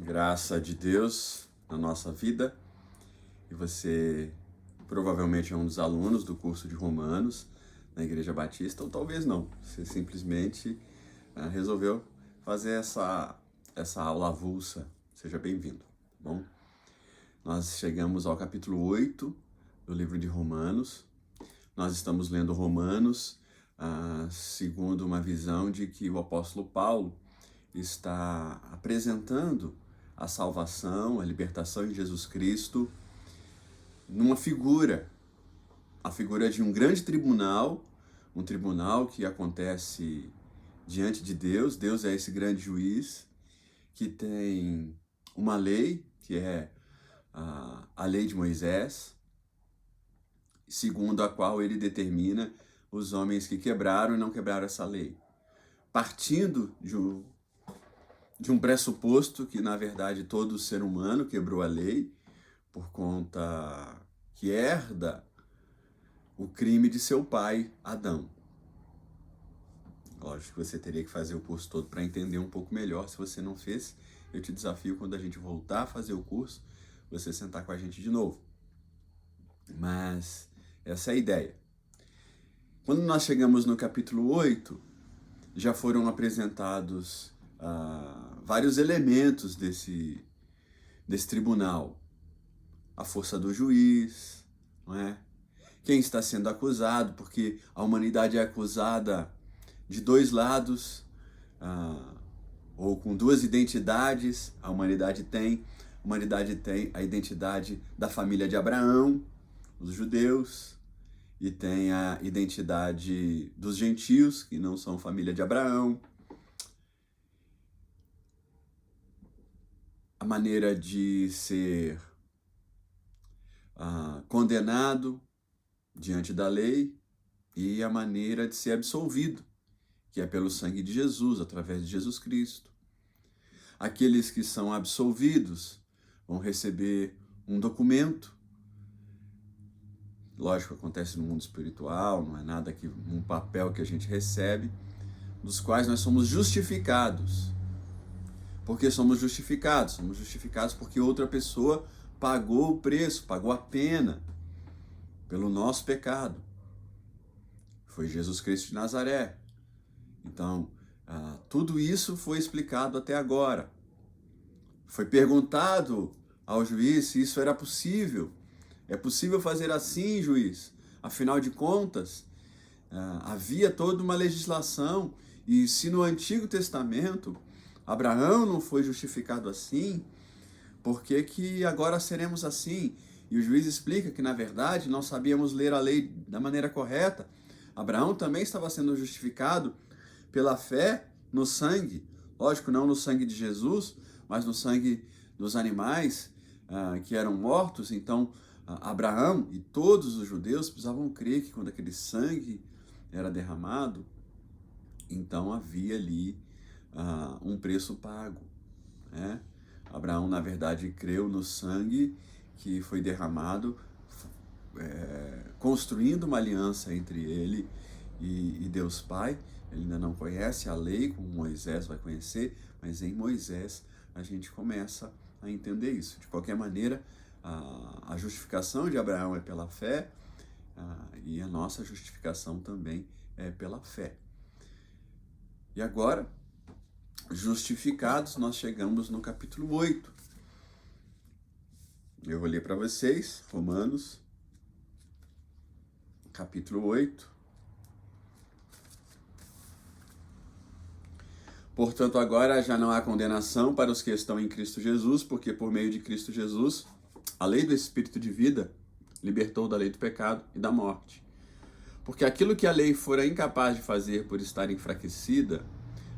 Graça de Deus na nossa vida, e você provavelmente é um dos alunos do curso de Romanos na Igreja Batista, ou talvez não, você simplesmente resolveu fazer essa aula avulsa. Seja bem-vindo, tá bom? Nós chegamos ao capítulo 8 do livro de Romanos. Nós estamos lendo Romanos segundo uma visão de que o apóstolo Paulo está apresentando a salvação, a libertação em Jesus Cristo numa figura, a figura de um grande tribunal, um tribunal que acontece diante de Deus. Deus é esse grande juiz que tem uma lei, que é a lei de Moisés, segundo a qual ele determina os homens que quebraram e não quebraram essa lei, partindo de um pressuposto que, na verdade, todo ser humano quebrou a lei por conta que herda o crime de seu pai, Adão. Lógico que você teria que fazer o curso todo para entender um pouco melhor. Se você não fez, eu te desafio, quando a gente voltar a fazer o curso, você sentar com a gente de novo. Mas essa é a ideia. Quando nós chegamos no capítulo 8, já foram apresentados vários elementos desse tribunal. A força do juiz, não é? Quem está sendo acusado, porque a humanidade é acusada de dois lados, ou com duas identidades. A humanidade tem a identidade da família de Abraão, os judeus, e tem a identidade dos gentios, que não são família de Abraão. A maneira de ser condenado diante da lei e a maneira de ser absolvido, que é pelo sangue de Jesus, através de Jesus Cristo. Aqueles que são absolvidos vão receber um documento. Lógico, acontece no mundo espiritual, não é nada que um papel que a gente recebe, dos quais nós somos justificados. Por que somos justificados? Somos justificados porque outra pessoa pagou o preço, pagou a pena pelo nosso pecado. Foi Jesus Cristo de Nazaré. Então, tudo isso foi explicado até agora. Foi perguntado ao juiz se isso era possível. É possível fazer assim, juiz? Afinal de contas, havia toda uma legislação, e se no Antigo Testamento Abraão não foi justificado assim, por que que agora seremos assim? E o juiz explica que, na verdade, não sabíamos ler a lei da maneira correta. Abraão também estava sendo justificado pela fé no sangue. Lógico, não no sangue de Jesus, mas no sangue dos animais que eram mortos. Então, Abraão e todos os judeus precisavam crer que quando aquele sangue era derramado, então havia ali um preço pago, né? Abraão, na verdade, creu no sangue que foi derramado, construindo uma aliança entre ele e Deus Pai. Ele ainda não conhece a lei, como Moisés vai conhecer, mas em Moisés a gente começa a entender isso. De qualquer maneira, a justificação de Abraão é pela fé, e a nossa justificação também é pela fé. E agora, justificados, nós chegamos no capítulo 8. Eu vou ler para vocês, Romanos, capítulo 8. Portanto, agora já não há condenação para os que estão em Cristo Jesus, porque por meio de Cristo Jesus, a lei do Espírito de vida libertou da lei do pecado e da morte. Porque aquilo que a lei fora incapaz de fazer por estar enfraquecida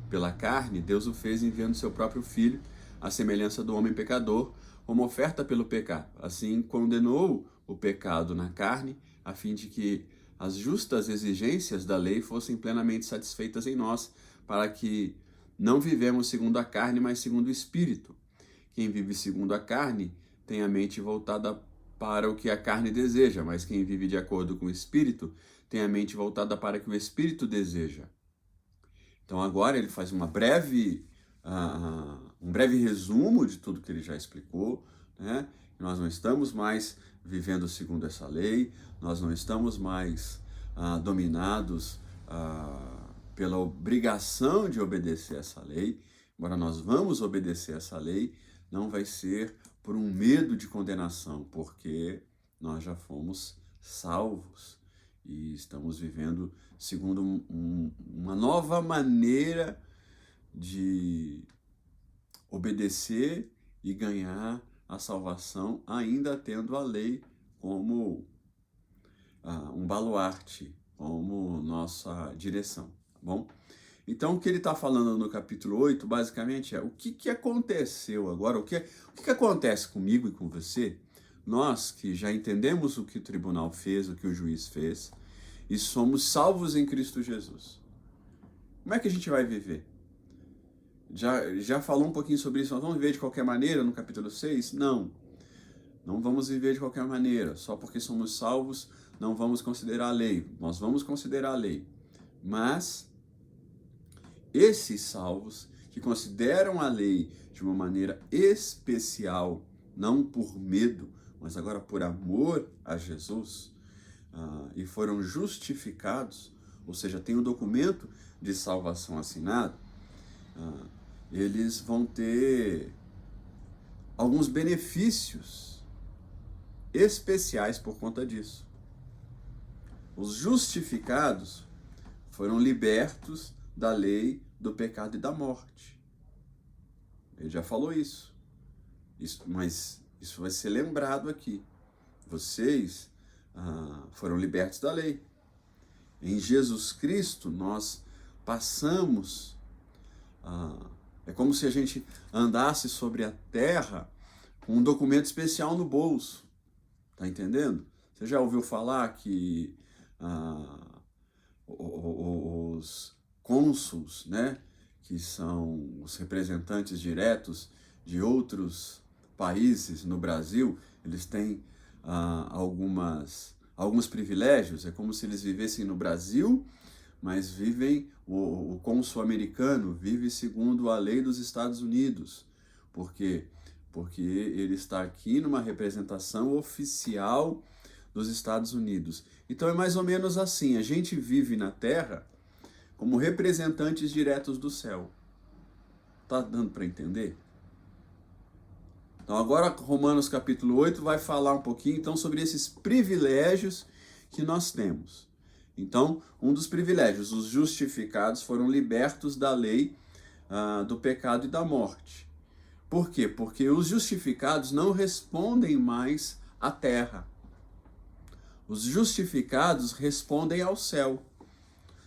pela carne, Deus o fez enviando seu próprio Filho, à semelhança do homem pecador, como oferta pelo pecado. Assim, condenou o pecado na carne, a fim de que as justas exigências da lei fossem plenamente satisfeitas em nós, para que não vivemos segundo a carne, mas segundo o Espírito. Quem vive segundo a carne tem a mente voltada para o que a carne deseja, mas quem vive de acordo com o Espírito tem a mente voltada para o que o Espírito deseja. Então agora ele faz uma breve um breve resumo de tudo que ele já explicou, né? Nós não estamos mais vivendo segundo essa lei, nós não estamos mais dominados pela obrigação de obedecer essa lei. Embora nós vamos obedecer essa lei, não vai ser por um medo de condenação, porque nós já fomos salvos e estamos vivendo segundo uma nova maneira de obedecer e ganhar a salvação, ainda tendo a lei como um baluarte, como nossa direção, tá bom? Então, o que ele está falando no capítulo 8, basicamente, é o que aconteceu agora, o que acontece comigo e com você, nós que já entendemos o que o tribunal fez, o que o juiz fez, e somos salvos em Cristo Jesus. Como é que a gente vai viver? Já falou um pouquinho sobre isso, nós vamos viver de qualquer maneira no capítulo 6? Não vamos viver de qualquer maneira, só porque somos salvos não vamos considerar a lei, nós vamos considerar a lei, mas esses salvos que consideram a lei de uma maneira especial, não por medo, mas agora por amor a Jesus, e foram justificados, ou seja, tem o documento de salvação assinado, eles vão ter alguns benefícios especiais por conta disso. Os justificados foram libertos da lei do pecado e da morte. Ele já falou isso, mas isso vai ser lembrado aqui. Vocês foram libertos da lei. Em Jesus Cristo nós passamos, é como se a gente andasse sobre a terra com um documento especial no bolso. Tá entendendo? Você já ouviu falar que os cônsuls, né, que são os representantes diretos de outros países no Brasil, eles têm alguns privilégios, é como se eles vivessem no Brasil, mas o cônsul americano vive segundo a lei dos Estados Unidos. Por quê? Porque ele está aqui numa representação oficial dos Estados Unidos. Então é mais ou menos assim, a gente vive na Terra como representantes diretos do céu. Tá dando para entender? Então agora Romanos capítulo 8 vai falar um pouquinho então sobre esses privilégios que nós temos. Então, um dos privilégios, os justificados foram libertos da lei do pecado e da morte. Por quê? Porque os justificados não respondem mais à terra. Os justificados respondem ao céu.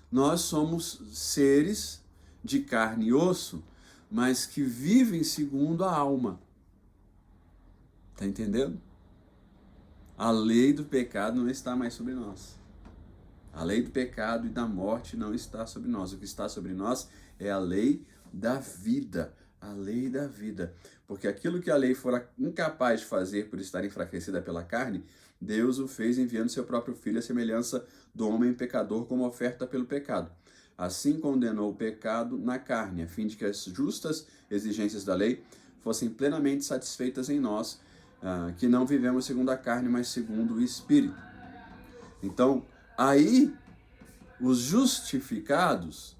Nós somos seres de carne e osso, mas que vivem segundo a alma. Tá entendendo? A lei do pecado não está mais sobre nós. A lei do pecado e da morte não está sobre nós. O que está sobre nós é a lei da vida. A lei da vida. Porque aquilo que a lei fora incapaz de fazer por estar enfraquecida pela carne, Deus o fez enviando seu próprio Filho à semelhança do homem pecador como oferta pelo pecado. Assim condenou o pecado na carne, a fim de que as justas exigências da lei fossem plenamente satisfeitas em nós, que não vivemos segundo a carne, mas segundo o Espírito. Então, aí, os justificados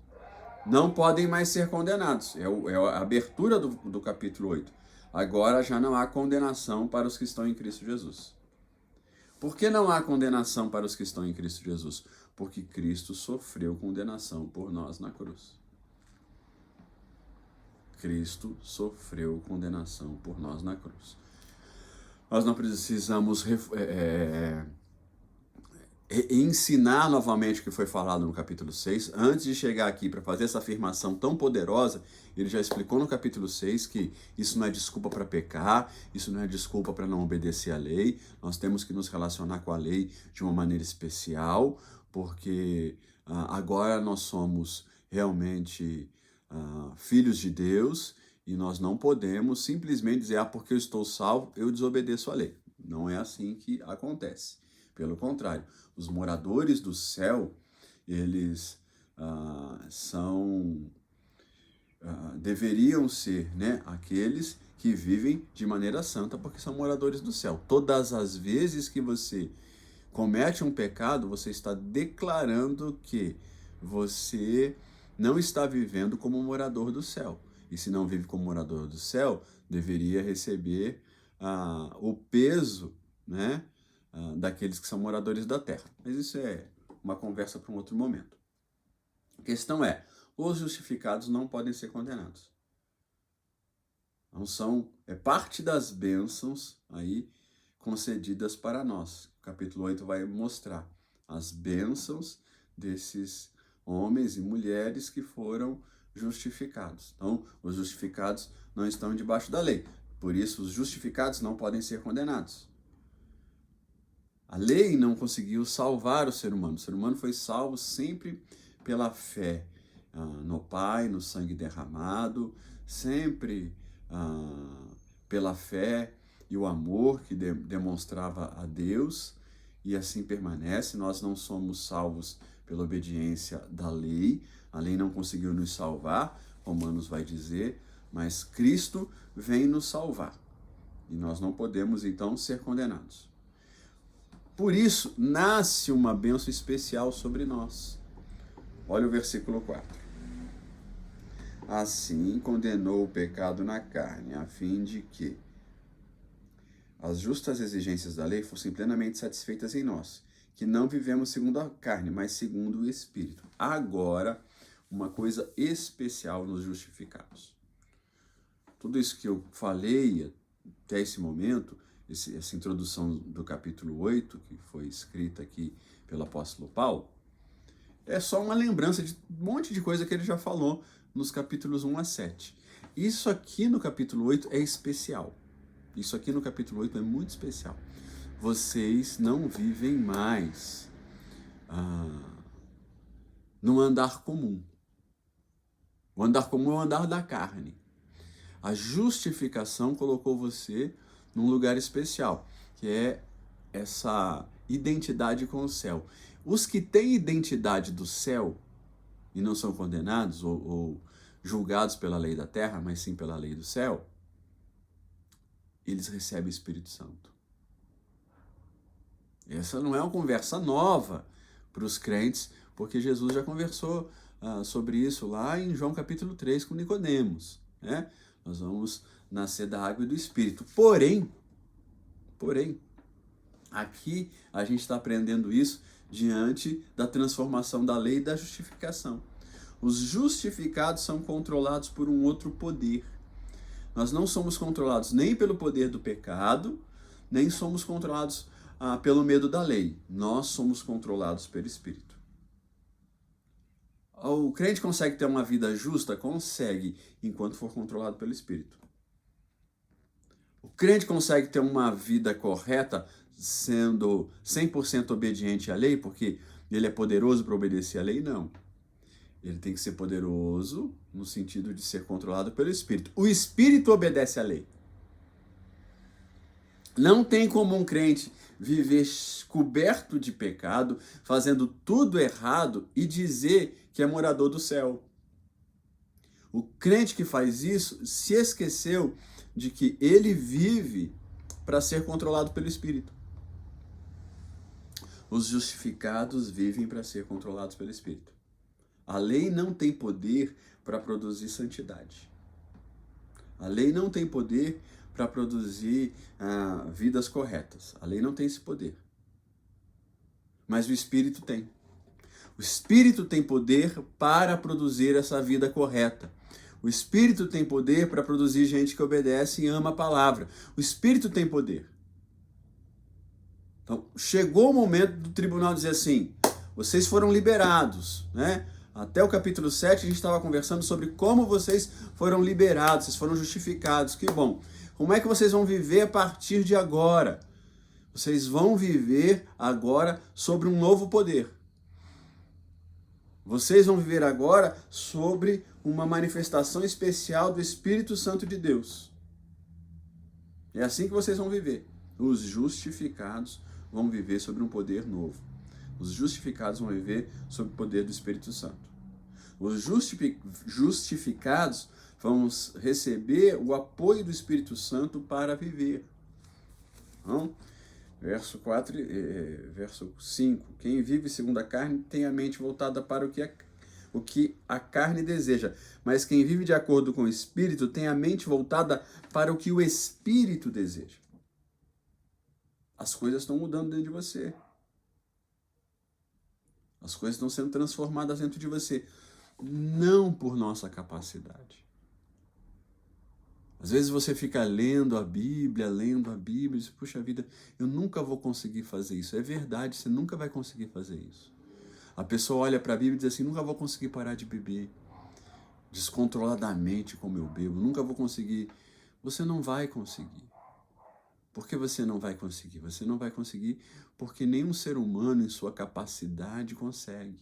não podem mais ser condenados. É a abertura do capítulo 8. Agora já não há condenação para os que estão em Cristo Jesus. Por que não há condenação para os que estão em Cristo Jesus? Porque Cristo sofreu condenação por nós na cruz. Cristo sofreu condenação por nós na cruz. Nós não precisamos ensinar novamente o que foi falado no capítulo 6. Antes de chegar aqui para fazer essa afirmação tão poderosa, ele já explicou no capítulo 6 que isso não é desculpa para pecar, isso não é desculpa para não obedecer à lei. Nós temos que nos relacionar com a lei de uma maneira especial, porque agora nós somos realmente filhos de Deus e nós não podemos simplesmente dizer, porque eu estou salvo, eu desobedeço à lei. Não é assim que acontece. Pelo contrário, os moradores do céu, eles são deveriam ser, né, aqueles que vivem de maneira santa, porque são moradores do céu. Todas as vezes que você comete um pecado, você está declarando que você não está vivendo como morador do céu. E se não vive como morador do céu, deveria receber o peso, né, daqueles que são moradores da terra. Mas isso é uma conversa para um outro momento. A questão é, os justificados não podem ser condenados. Não é parte das bênçãos aí concedidas para nós. O capítulo 8 vai mostrar as bênçãos desses homens e mulheres que foram justificados. Então, os justificados não estão debaixo da lei. Por isso, os justificados não podem ser condenados. A lei não conseguiu salvar o ser humano. O ser humano foi salvo sempre pela fé no Pai, no sangue derramado, sempre pela fé e o amor que demonstrava a Deus, e assim permanece. Nós não somos salvos pela obediência da lei, a lei não conseguiu nos salvar, Romanos vai dizer, mas Cristo vem nos salvar, e nós não podemos então ser condenados. Por isso, nasce uma bênção especial sobre nós. Olha o versículo 4. Assim condenou o pecado na carne, a fim de que as justas exigências da lei fossem plenamente satisfeitas em nós, que não vivemos segundo a carne, mas segundo o Espírito. Agora, uma coisa especial nos justificados. Tudo isso que eu falei até esse momento, essa introdução do capítulo 8, que foi escrita aqui pelo apóstolo Paulo, é só uma lembrança de um monte de coisa que ele já falou nos capítulos 1 a 7. Isso aqui no capítulo 8 é especial. Isso aqui no capítulo 8 é muito especial. Vocês não vivem mais no andar comum. O andar comum é o andar da carne. A justificação colocou você num lugar especial, que é essa identidade com o céu. Os que têm identidade do céu e não são condenados ou julgados pela lei da terra, mas sim pela lei do céu, eles recebem o Espírito Santo. Essa não é uma conversa nova para os crentes, porque Jesus já conversou sobre isso lá em João capítulo 3 com Nicodemos, né? Nós vamos nascer da água e do Espírito. Porém, aqui a gente está aprendendo isso diante da transformação da lei e da justificação. Os justificados são controlados por um outro poder. Nós não somos controlados nem pelo poder do pecado, nem somos controlados pelo medo da lei. Nós somos controlados pelo Espírito. O crente consegue ter uma vida justa? Consegue, enquanto for controlado pelo Espírito. O crente consegue ter uma vida correta sendo 100% obediente à lei, porque ele é poderoso para obedecer à lei? Não. Ele tem que ser poderoso no sentido de ser controlado pelo Espírito. O Espírito obedece à lei. Não tem como um crente viver coberto de pecado, fazendo tudo errado e dizer que é morador do céu. O crente que faz isso se esqueceu de que ele vive para ser controlado pelo Espírito. Os justificados vivem para ser controlados pelo Espírito. A lei não tem poder para produzir santidade. A lei não tem poder para produzir vidas corretas. A lei não tem esse poder. Mas o Espírito tem. O Espírito tem poder para produzir essa vida correta. O Espírito tem poder para produzir gente que obedece e ama a palavra. O Espírito tem poder. Então, chegou o momento do tribunal dizer assim, vocês foram liberados, né? Até o capítulo 7 a gente estava conversando sobre como vocês foram liberados, vocês foram justificados, que bom. Como é que vocês vão viver a partir de agora? Vocês vão viver agora sobre um novo poder. Vocês vão viver agora sobre uma manifestação especial do Espírito Santo de Deus. É assim que vocês vão viver. Os justificados vão viver sobre um poder novo. Os justificados vão viver sob o poder do Espírito Santo. Os justificados vão receber o apoio do Espírito Santo para viver. Então, verso 4, verso 5. Quem vive segundo a carne tem a mente voltada para o que a carne deseja. Mas quem vive de acordo com o Espírito tem a mente voltada para o que o Espírito deseja. As coisas estão mudando dentro de você. As coisas estão sendo transformadas dentro de você. Não por nossa capacidade. Às vezes você fica lendo a Bíblia, e diz, puxa vida, eu nunca vou conseguir fazer isso. É verdade, você nunca vai conseguir fazer isso. A pessoa olha para a Bíblia e diz assim, nunca vou conseguir parar de beber descontroladamente como eu bebo, nunca vou conseguir. Você não vai conseguir. Por que você não vai conseguir? Você não vai conseguir porque nenhum ser humano em sua capacidade consegue.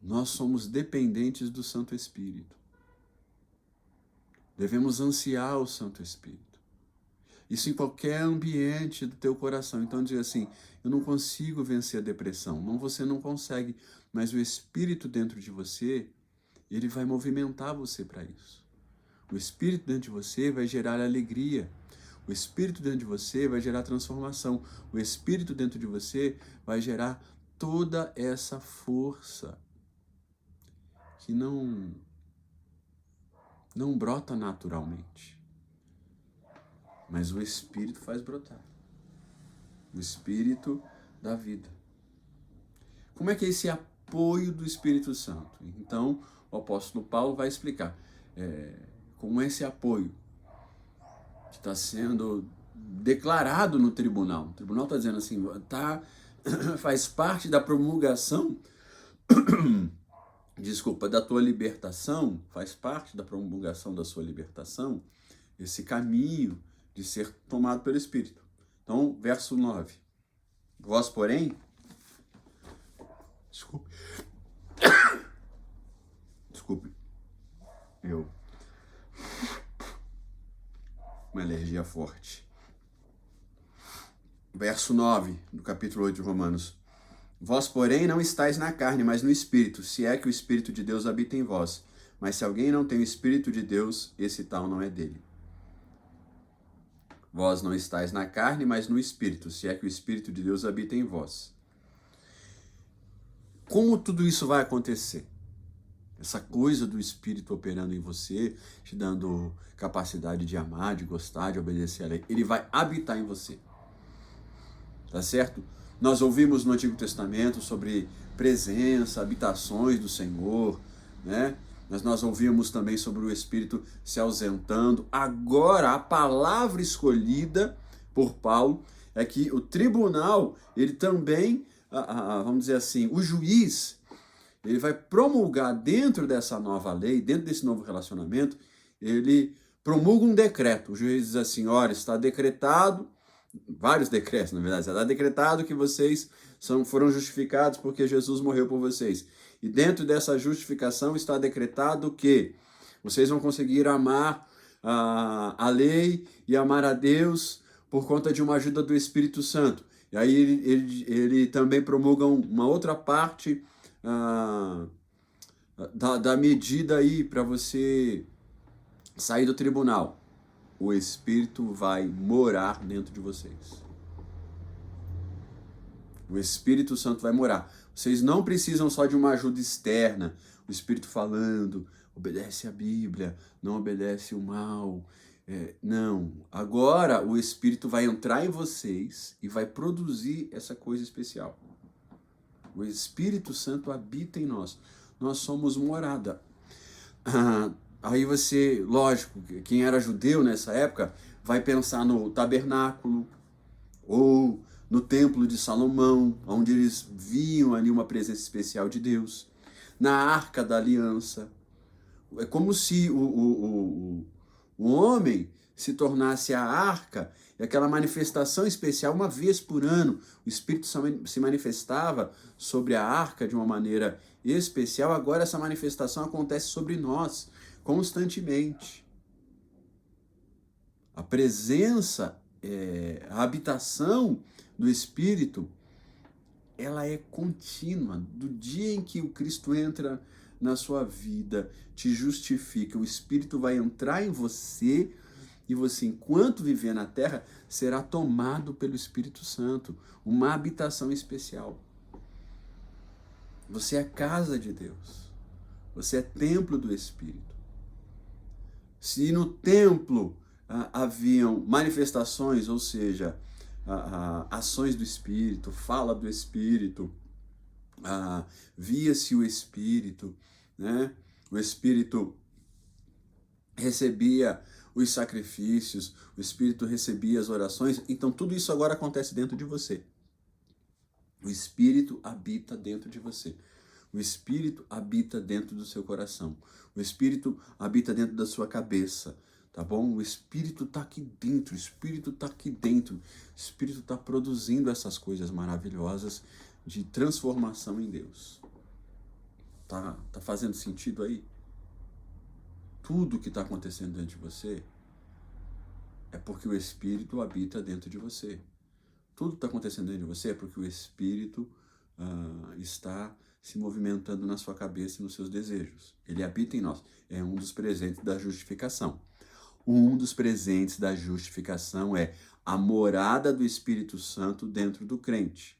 Nós somos dependentes do Santo Espírito. Devemos ansiar o Santo Espírito. Isso em qualquer ambiente do teu coração. Então diz assim, eu não consigo vencer a depressão. Não, você não consegue, mas o Espírito dentro de você, ele vai movimentar você para isso. O Espírito dentro de você vai gerar alegria. O Espírito dentro de você vai gerar transformação. O Espírito dentro de você vai gerar toda essa força que não brota naturalmente. Mas o Espírito faz brotar. O Espírito da vida. Como é que é esse apoio do Espírito Santo? Então, o apóstolo Paulo vai explicar como é esse apoio que está sendo declarado no tribunal. O tribunal está dizendo assim, faz parte da promulgação, da tua libertação, faz parte da promulgação da sua libertação, esse caminho de ser tomado pelo Espírito. Então, verso 9. Vós, porém, desculpe, uma alergia forte. Verso 9 do capítulo 8 de Romanos. Vós, porém, não estáis na carne, mas no Espírito, se é que o Espírito de Deus habita em vós. Mas se alguém não tem o Espírito de Deus, esse tal não é dele. Vós não estáis na carne, mas no Espírito, se é que o Espírito de Deus habita em vós. Como tudo isso vai acontecer? Essa coisa do Espírito operando em você, te dando capacidade de amar, de gostar, de obedecer a lei, ele vai habitar em você. Tá certo? Nós ouvimos no Antigo Testamento sobre presença, habitações do Senhor, né? Mas nós ouvimos também sobre o Espírito se ausentando. Agora, a palavra escolhida por Paulo é que o tribunal, ele também, vamos dizer assim, o juiz, ele vai promulgar dentro dessa nova lei, dentro desse novo relacionamento, ele promulga um decreto. O juiz diz assim, olha, está decretado, vários decretos, na verdade, está decretado que vocês foram justificados porque Jesus morreu por vocês. E dentro dessa justificação está decretado que vocês vão conseguir amar a lei e amar a Deus por conta de uma ajuda do Espírito Santo. E aí ele também promulga uma outra parte da medida aí para você sair do tribunal. O Espírito vai morar dentro de vocês. O Espírito Santo vai morar. Vocês não precisam só de uma ajuda externa. O Espírito falando, obedece a Bíblia, não obedece o mal. Não. Agora o Espírito vai entrar em vocês e vai produzir essa coisa especial. O Espírito Santo habita em nós. Nós somos morada. Aí você, lógico, quem era judeu nessa época, vai pensar no tabernáculo ou no templo de Salomão, onde eles viam ali uma presença especial de Deus, na Arca da Aliança. É como se o homem se tornasse a arca, e aquela manifestação especial, uma vez por ano, o Espírito se manifestava sobre a arca de uma maneira especial. Agora essa manifestação acontece sobre nós, constantemente. A presença, a habitação do Espírito ela é contínua. Do dia em que o Cristo entra na sua vida, te justifica, o Espírito vai entrar em você e você, enquanto viver na terra, será tomado pelo Espírito Santo, uma habitação especial. Você é casa de Deus. Você é templo do Espírito. Se no templo haviam manifestações, ou seja, ações do Espírito, fala do Espírito, via-se o Espírito, né? O Espírito recebia os sacrifícios, o Espírito recebia as orações, então tudo isso agora acontece dentro de você. O Espírito habita dentro de você. O Espírito habita dentro do seu coração. O Espírito habita dentro da sua cabeça, tá bom? O Espírito está aqui dentro, o Espírito está aqui dentro. O Espírito está produzindo essas coisas maravilhosas de transformação em Deus. Tá fazendo sentido aí? Tudo que está acontecendo dentro de você é porque o Espírito habita dentro de você. Tudo que está acontecendo dentro de você é porque o Espírito está se movimentando na sua cabeça e nos seus desejos. Ele habita em nós. É um dos presentes da justificação. Um dos presentes da justificação é a morada do Espírito Santo dentro do crente.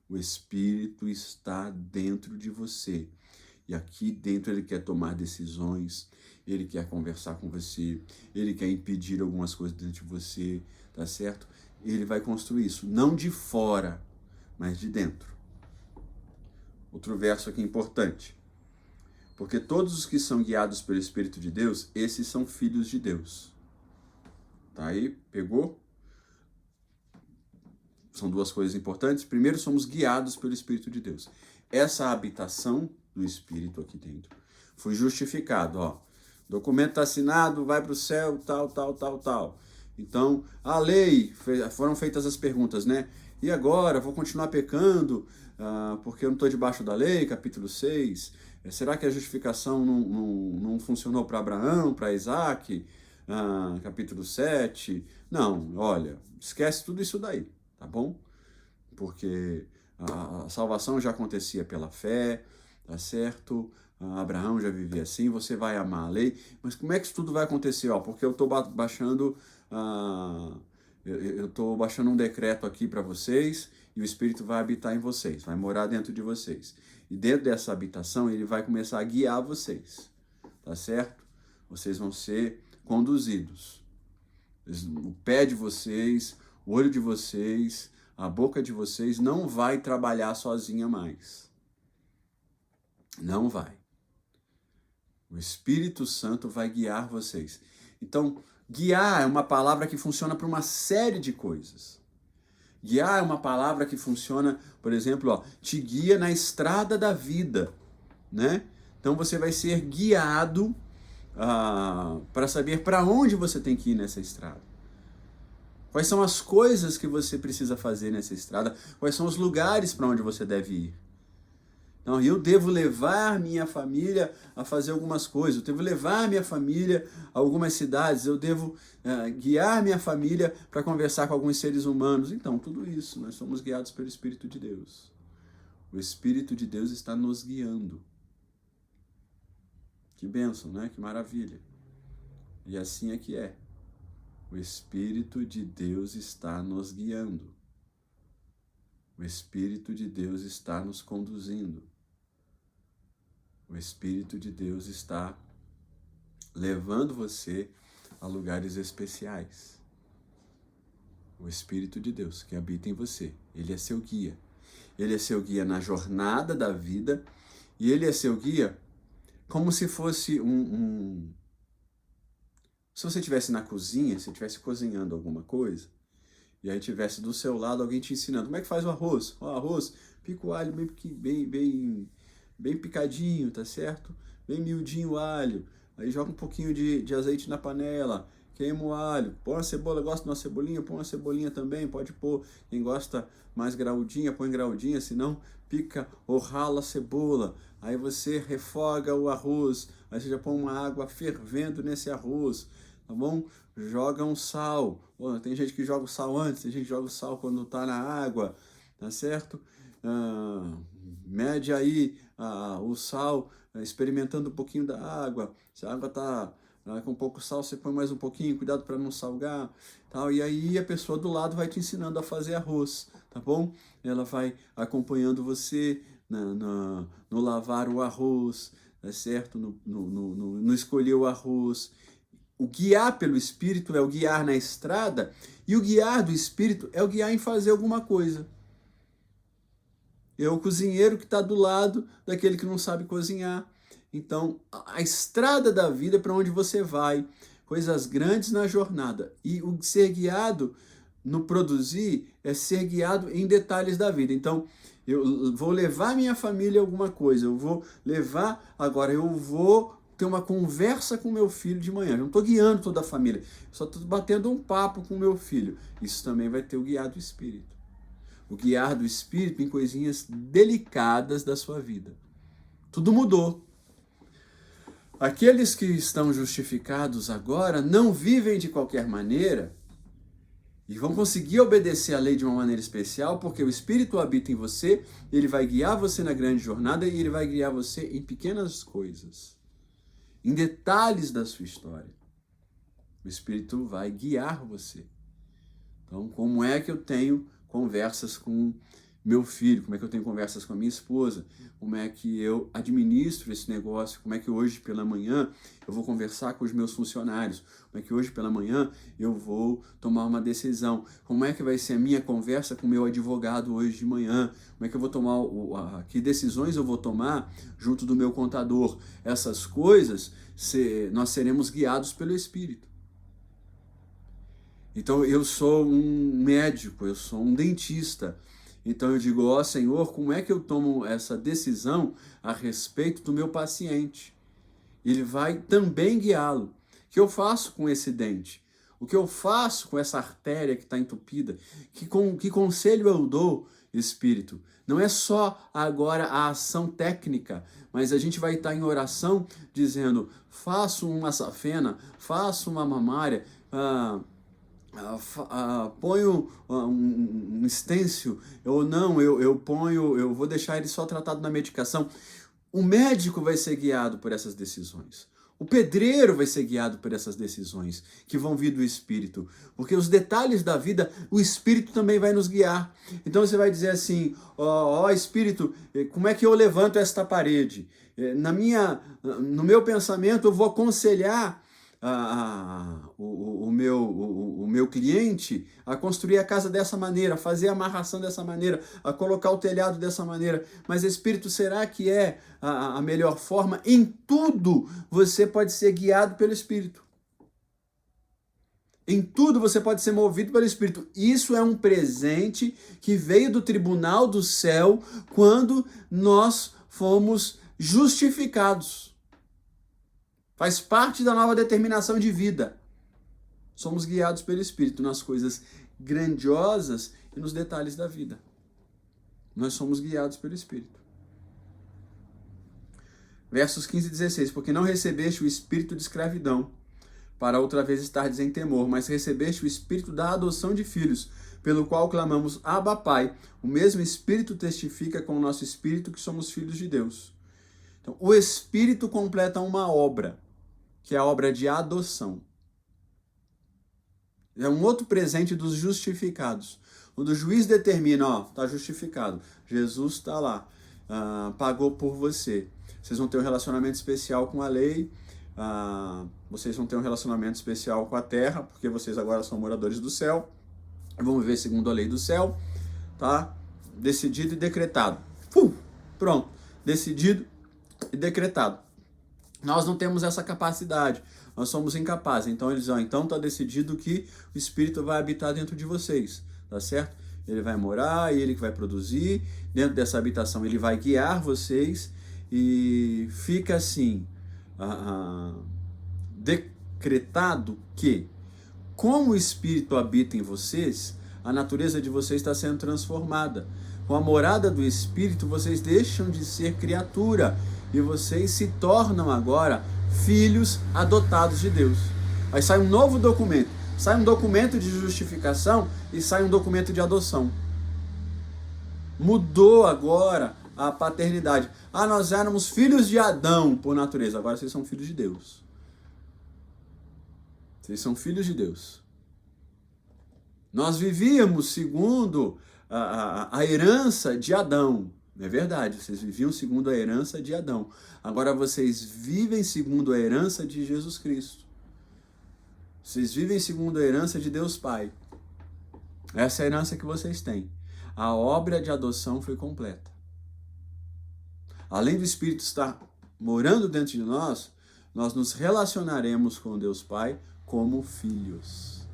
O Espírito está dentro de você. E aqui dentro ele quer tomar decisões, ele quer conversar com você, ele quer impedir algumas coisas dentro de você, tá certo? Ele vai construir isso, não de fora, mas de dentro. Outro verso aqui importante. Porque todos os que são guiados pelo Espírito de Deus, esses são filhos de Deus. Tá aí? Pegou? São duas coisas importantes. Primeiro, somos guiados pelo Espírito de Deus. Essa habitação do Espírito aqui dentro foi justificado, ó. O documento está assinado, vai para o céu, tal. Então, a lei, foram feitas as perguntas, né? E agora, vou continuar pecando porque eu não estou debaixo da lei, capítulo 6. Será que a justificação não funcionou para Abraão, para Isaac? Capítulo 7. Não, olha, esquece tudo isso daí, tá bom? Porque a salvação já acontecia pela fé, tá certo? Abraão já vivia assim, você vai amar a lei. Mas como é que isso tudo vai acontecer? Porque eu estou baixando... eu estou baixando um decreto aqui para vocês e o Espírito vai habitar em vocês, vai morar dentro de vocês. E dentro dessa habitação ele vai começar a guiar vocês, tá certo? Vocês vão ser conduzidos. O pé de vocês, o olho de vocês, a boca de vocês não vai trabalhar sozinha mais. Não vai. O Espírito Santo vai guiar vocês. Então, guiar é uma palavra que funciona para uma série de coisas. Guiar é uma palavra que funciona, por exemplo, te guia na estrada da vida, né? Então você vai ser guiado para saber para onde você tem que ir nessa estrada. Quais são as coisas que você precisa fazer nessa estrada? Quais são os lugares para onde você deve ir? Então, eu devo levar minha família a fazer algumas coisas, eu devo levar minha família a algumas cidades, eu devo guiar minha família para conversar com alguns seres humanos. Então, tudo isso, nós somos guiados pelo Espírito de Deus. O Espírito de Deus está nos guiando. Que bênção, né? Que maravilha. E assim é que é. O Espírito de Deus está nos guiando. O Espírito de Deus está nos conduzindo. O Espírito de Deus está levando você a lugares especiais. O Espírito de Deus que habita em você, ele é seu guia. Ele é seu guia na jornada da vida e ele é seu guia como se fosse Se você estivesse na cozinha, se estivesse cozinhando alguma coisa, e aí tivesse do seu lado alguém te ensinando como é que faz o arroz. O arroz, pica o alho bem picadinho, tá certo? Bem miudinho o alho. Aí joga um pouquinho de azeite na panela, queima o alho, põe uma cebola, gosta de uma cebolinha, põe uma cebolinha também, pode pôr. Quem gosta mais graudinha, põe graudinha, senão pica ou rala a cebola. Aí você refoga o arroz, aí você já põe uma água fervendo nesse arroz, tá bom? Joga um sal. Tem gente que joga o sal antes, tem gente que joga o sal quando tá na água, tá certo? mede aí o sal, experimentando um pouquinho da água. Se a água está com pouco sal, você põe mais um pouquinho, cuidado para não salgar. Tal. E aí a pessoa do lado vai te ensinando a fazer arroz, tá bom? Ela vai acompanhando você no lavar o arroz, certo? No escolher o arroz. O guiar pelo Espírito é o guiar na estrada, e o guiar do Espírito é o guiar em fazer alguma coisa. É o cozinheiro que está do lado daquele que não sabe cozinhar. Então, a estrada da vida é para onde você vai, coisas grandes na jornada. E o ser guiado no produzir é ser guiado em detalhes da vida. Então, eu vou levar minha família a alguma coisa, eu vou ter uma conversa com meu filho de manhã. Eu não estou guiando toda a família, eu só estou batendo um papo com meu filho. Isso também vai ter o guiar do Espírito. O guiar do Espírito em coisinhas delicadas da sua vida. Tudo mudou. Aqueles que estão justificados agora não vivem de qualquer maneira e vão conseguir obedecer a lei de uma maneira especial, porque o Espírito habita em você, ele vai guiar você na grande jornada e ele vai guiar você em pequenas coisas, em detalhes da sua história. O Espírito vai guiar você. Então, como é que eu tenho conversas com meu filho, como é que eu tenho conversas com a minha esposa, como é que eu administro esse negócio, como é que hoje pela manhã eu vou conversar com os meus funcionários, como é que hoje pela manhã eu vou tomar uma decisão, como é que vai ser a minha conversa com o meu advogado hoje de manhã, como é que eu vou tomar, que decisões eu vou tomar junto do meu contador. Essas coisas, nós seremos guiados pelo Espírito. Então eu sou um médico, eu sou um dentista. Então eu digo, ó Senhor, como é que eu tomo essa decisão a respeito do meu paciente? Ele vai também guiá-lo. O que eu faço com esse dente? O que eu faço com essa artéria que está entupida? Que conselho eu dou, Espírito? Não é só agora a ação técnica, mas a gente vai estar em oração dizendo, faço uma safena, faço uma mamária, ponho um estêncil, ou não, eu vou deixar ele só tratado na medicação. O médico vai ser guiado por essas decisões. O pedreiro vai ser guiado por essas decisões que vão vir do Espírito. Porque os detalhes da vida, o Espírito também vai nos guiar. Então você vai dizer assim, ó Espírito, como é que eu levanto esta parede? No meu pensamento eu vou aconselhar o meu cliente a construir a casa dessa maneira, a fazer a amarração dessa maneira, a colocar o telhado dessa maneira. Mas Espírito, será que é a melhor forma? Em tudo você pode ser guiado pelo Espírito. Em tudo você pode ser movido pelo Espírito. Isso é um presente que veio do tribunal do céu quando nós fomos justificados. Faz parte da nova determinação de vida. Somos guiados pelo Espírito nas coisas grandiosas e nos detalhes da vida. Nós somos guiados pelo Espírito. Versos 15 e 16. Porque não recebeste o espírito de escravidão, para outra vez estardes em temor, mas recebeste o espírito da adoção de filhos, pelo qual clamamos, Abba, Pai. O mesmo Espírito testifica com o nosso espírito que somos filhos de Deus. Então, o Espírito completa uma obra, que é a obra de adoção. É um outro presente dos justificados. Quando o juiz determina, está justificado, Jesus está lá, pagou por você. Vocês vão ter um relacionamento especial com a lei, vocês vão ter um relacionamento especial com a terra, porque vocês agora são moradores do céu, vão viver segundo a lei do céu, tá? Decidido e decretado. Pronto, decidido e decretado. Nós não temos essa capacidade, nós somos incapazes. Então eles então está decidido que o Espírito vai habitar dentro de vocês, tá certo? Ele vai morar, ele que vai produzir, dentro dessa habitação ele vai guiar vocês e fica assim, decretado que, como o Espírito habita em vocês, a natureza de vocês está sendo transformada. Com a morada do Espírito, vocês deixam de ser criatura e vocês se tornam agora filhos adotados de Deus. Aí sai um novo documento. Sai um documento de justificação e sai um documento de adoção. Mudou agora a paternidade. Ah, nós éramos filhos de Adão por natureza, agora vocês são filhos de Deus. Vocês são filhos de Deus. Nós vivíamos segundo a herança de Adão. É verdade, vocês viviam segundo a herança de Adão. Agora vocês vivem segundo a herança de Jesus Cristo. Vocês vivem segundo a herança de Deus Pai. Essa é a herança que vocês têm. A obra de adoção foi completa. Além do Espírito estar morando dentro de nós, nós nos relacionaremos com Deus Pai como filhos.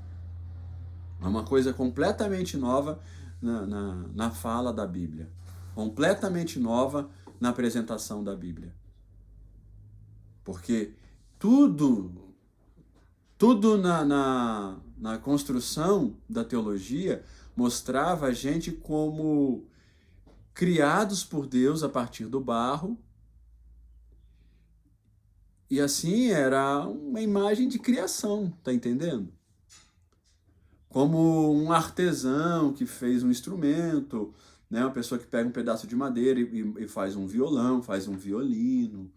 É uma coisa completamente nova na fala da Bíblia. Completamente nova na apresentação da Bíblia. Porque tudo na construção da teologia mostrava a gente como criados por Deus a partir do barro. E assim era uma imagem de criação, tá entendendo? Como um artesão que fez um instrumento, né? Uma pessoa que pega um pedaço de madeira e faz um violão, faz um violino,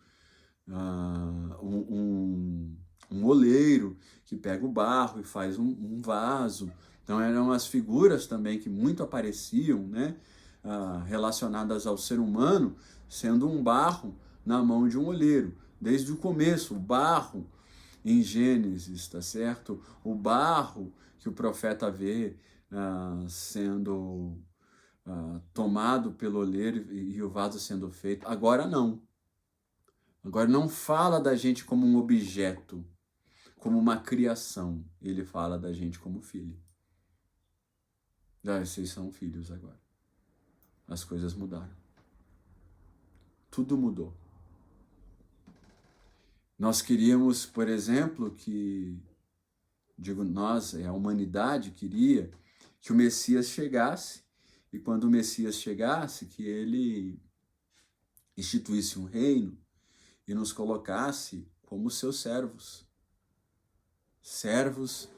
um oleiro que pega o barro e faz um vaso. Então eram as figuras também que muito apareciam, né? Relacionadas ao ser humano, sendo um barro na mão de um oleiro. Desde o começo, o barro em Gênesis, tá certo? O barro que o profeta vê sendo tomado pelo oleiro e o vaso sendo feito. Agora não. Agora não fala da gente como um objeto, como uma criação. Ele fala da gente como filho. Vocês são filhos agora. As coisas mudaram. Tudo mudou. Nós queríamos, por exemplo, a humanidade queria que o Messias chegasse, e quando o Messias chegasse, que ele instituísse um reino e nos colocasse como seus servos. Servos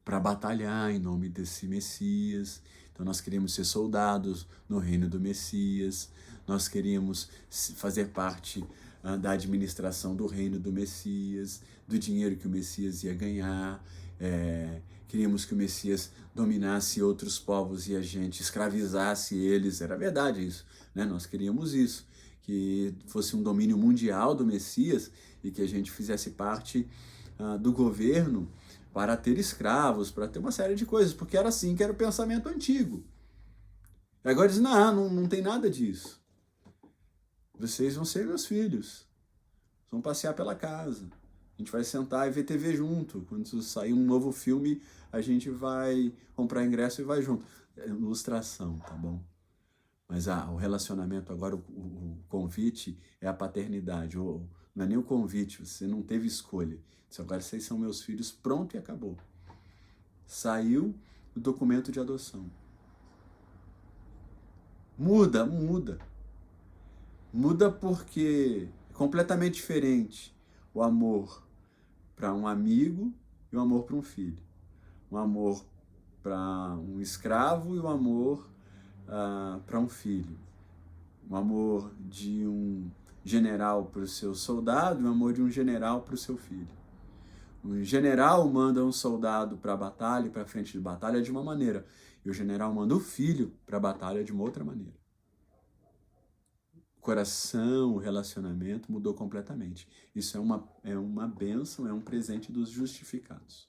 para batalhar em nome desse Messias. Então nós queríamos ser soldados no reino do Messias, nós queríamos fazer parte da administração do reino do Messias, do dinheiro que o Messias ia ganhar, queríamos que o Messias dominasse outros povos e a gente escravizasse eles, era verdade isso, né? Nós queríamos isso, que fosse um domínio mundial do Messias e que a gente fizesse parte do governo para ter escravos, para ter uma série de coisas, porque era assim que era o pensamento antigo. Agora diz, não tem nada disso. Vocês vão ser meus filhos. Vão passear pela casa. A gente vai sentar e ver TV junto. Quando sair um novo filme, a gente vai comprar ingresso e vai junto. É ilustração, tá bom? Mas o relacionamento agora, o convite é a paternidade. Não é nem o convite, você não teve escolha. Agora vocês são meus filhos, pronto e acabou. Saiu o documento de adoção. Muda. Muda porque é completamente diferente o amor para um amigo e o amor para um filho. O amor para um escravo e o amor para um filho. O amor de um general para o seu soldado e o amor de um general para o seu filho. O general manda um soldado para a batalha, para a frente de batalha de uma maneira, e o general manda o filho para a batalha de uma outra maneira. O coração, o relacionamento mudou completamente. Isso é uma bênção, é um presente dos justificados.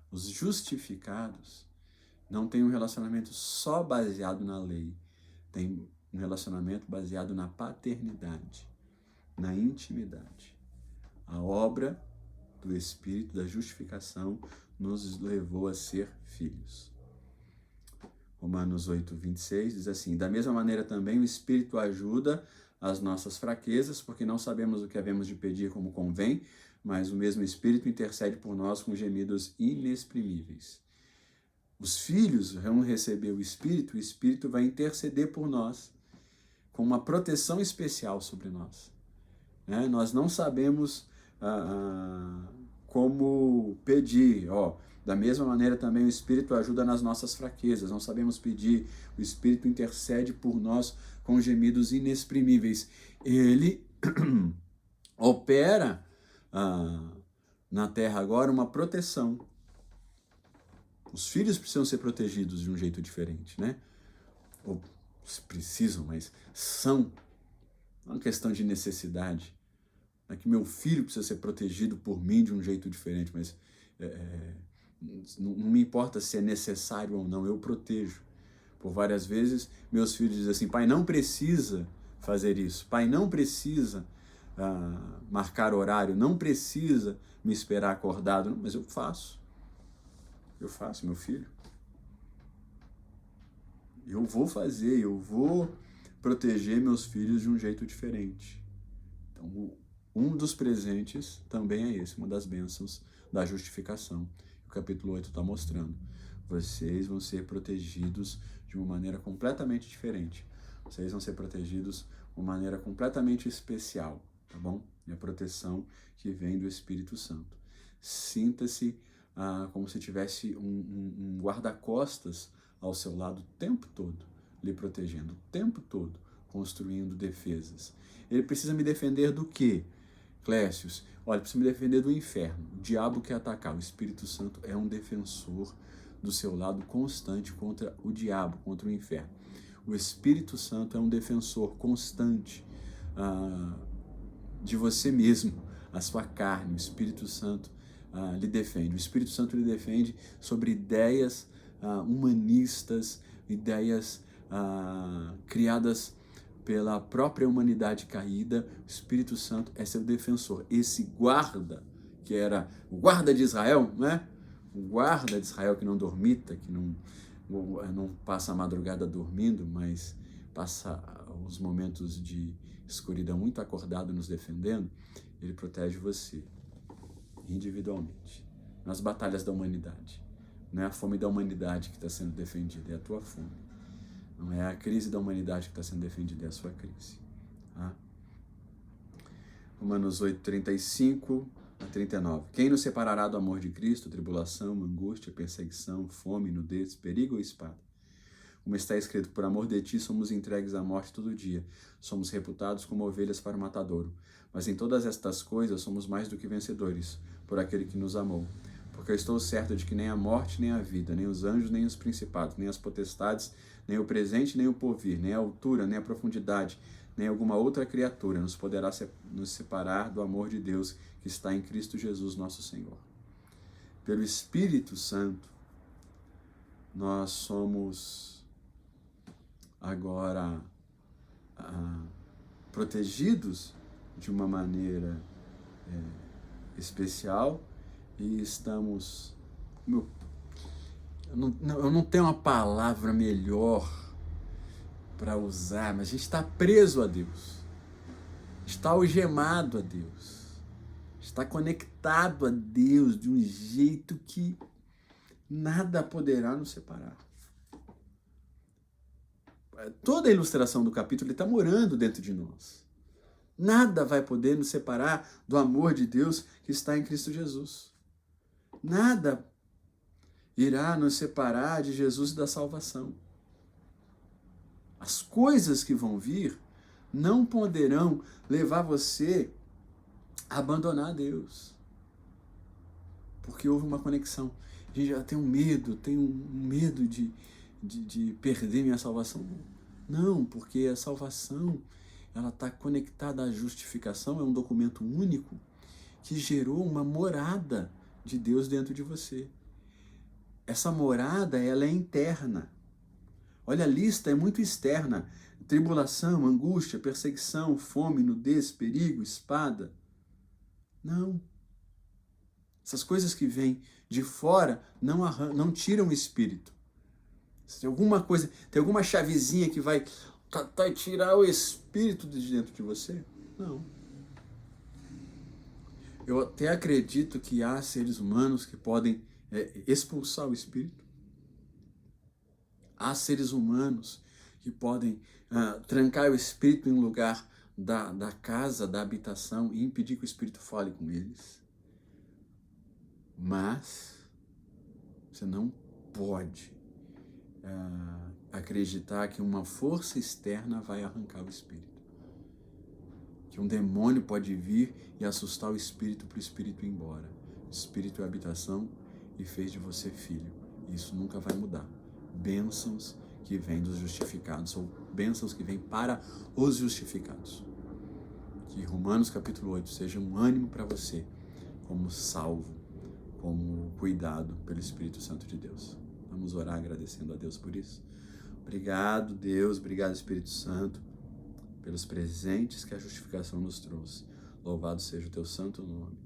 Os justificados não têm um relacionamento só baseado na lei, tem um relacionamento baseado na paternidade, na intimidade. A obra do Espírito da justificação nos levou a ser filhos. Romanos 8:26 diz assim: da mesma maneira também o Espírito ajuda as nossas fraquezas, porque não sabemos o que havemos de pedir como convém, mas o mesmo Espírito intercede por nós com gemidos inexprimíveis. Os filhos vão receber o Espírito vai interceder por nós, com uma proteção especial sobre nós. Nós não sabemos como pedir, Da mesma maneira também o Espírito ajuda nas nossas fraquezas. Não sabemos pedir, o Espírito intercede por nós com gemidos inexprimíveis. Ele opera na terra agora uma proteção. Os filhos precisam ser protegidos de um jeito diferente, né? Ou precisam, mas são. Não é uma questão de necessidade. Não é que meu filho precisa ser protegido por mim de um jeito diferente, mas não me importa se é necessário ou não, eu protejo. Por várias vezes, meus filhos dizem assim, pai, não precisa fazer isso, pai, não precisa marcar horário, não precisa me esperar acordado, não, mas eu faço, meu filho. Eu vou fazer, eu vou proteger meus filhos de um jeito diferente. Então, um dos presentes também é esse, uma das bênçãos da justificação. O capítulo 8 está mostrando. Vocês vão ser protegidos de uma maneira completamente diferente. Vocês vão ser protegidos de uma maneira completamente especial, tá bom? É a proteção que vem do Espírito Santo. Sinta-se como se tivesse um guarda-costas ao seu lado o tempo todo, lhe protegendo, o tempo todo, construindo defesas. Ele precisa me defender do quê? Clécius, olha, precisa me defender do inferno. O diabo quer atacar. O Espírito Santo é um defensor do seu lado constante contra o diabo, contra o inferno. O Espírito Santo é um defensor constante de você mesmo, a sua carne. O Espírito Santo lhe defende. O Espírito Santo lhe defende sobre ideias humanistas, ideias criadas pela própria humanidade caída. O Espírito Santo é seu defensor. Esse guarda, que era o guarda de Israel, né? O guarda de Israel que não dormita, que não passa a madrugada dormindo, mas passa os momentos de escuridão muito acordado nos defendendo, ele protege você individualmente, nas batalhas da humanidade. Não é a fome da humanidade que está sendo defendida, é a tua fome. Não é a crise da humanidade que está sendo defendida, é a sua crise. Tá? Romanos 8, 35 a 39. Quem nos separará do amor de Cristo? Tribulação, angústia, perseguição, fome, nudez, perigo ou espada? Como está escrito, por amor de ti somos entregues à morte todo dia. Somos reputados como ovelhas para o matadouro. Mas em todas estas coisas somos mais do que vencedores, por aquele que nos amou. Porque eu estou certo de que nem a morte, nem a vida, nem os anjos, nem os principados, nem as potestades, nem o presente, nem o porvir, nem a altura, nem a profundidade, nem alguma outra criatura nos poderá nos separar do amor de Deus que está em Cristo Jesus, nosso Senhor. Pelo Espírito Santo, nós somos agora protegidos de uma maneira especial e estamos... Eu não tenho uma palavra melhor para usar, mas a gente está preso a Deus, está algemado a Deus, está conectado a Deus de um jeito que nada poderá nos separar. Toda a ilustração do capítulo está morando dentro de nós. Nada vai poder nos separar do amor de Deus que está em Cristo Jesus. Nada irá nos separar de Jesus e da salvação. As coisas que vão vir não poderão levar você a abandonar Deus. Porque houve uma conexão. A gente já tem um medo de perder minha salvação. Não, porque a salvação ela está conectada à justificação, é um documento único que gerou uma morada de Deus dentro de você. Essa morada, ela é interna. Olha, a lista é muito externa. Tribulação, angústia, perseguição, fome, nudez, perigo, espada. Não. Essas coisas que vêm de fora não tiram o espírito. Se tem alguma coisa, tem alguma chavezinha que vai tirar o espírito de dentro de você? Não. Eu até acredito que há seres humanos que podem expulsar o espírito. Há seres humanos que podem trancar o espírito em um lugar da casa, da habitação e impedir que o espírito fale com eles. Mas Você não pode acreditar que uma força externa vai arrancar o espírito. Que um demônio pode vir e assustar o espírito para o espírito ir embora. O espírito é habitação e fez de você filho. Isso nunca vai mudar. Bênçãos que vêm dos justificados, ou bênçãos que vêm para os justificados. Que Romanos capítulo 8 seja um ânimo para você, como salvo, como cuidado pelo Espírito Santo de Deus. Vamos orar agradecendo a Deus por isso. Obrigado, Deus, obrigado, Espírito Santo, pelos presentes que a justificação nos trouxe. Louvado seja o teu santo nome.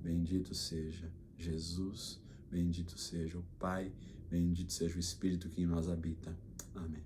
Bendito seja Jesus, bendito seja o Pai, bendito seja o Espírito que em nós habita. Amém.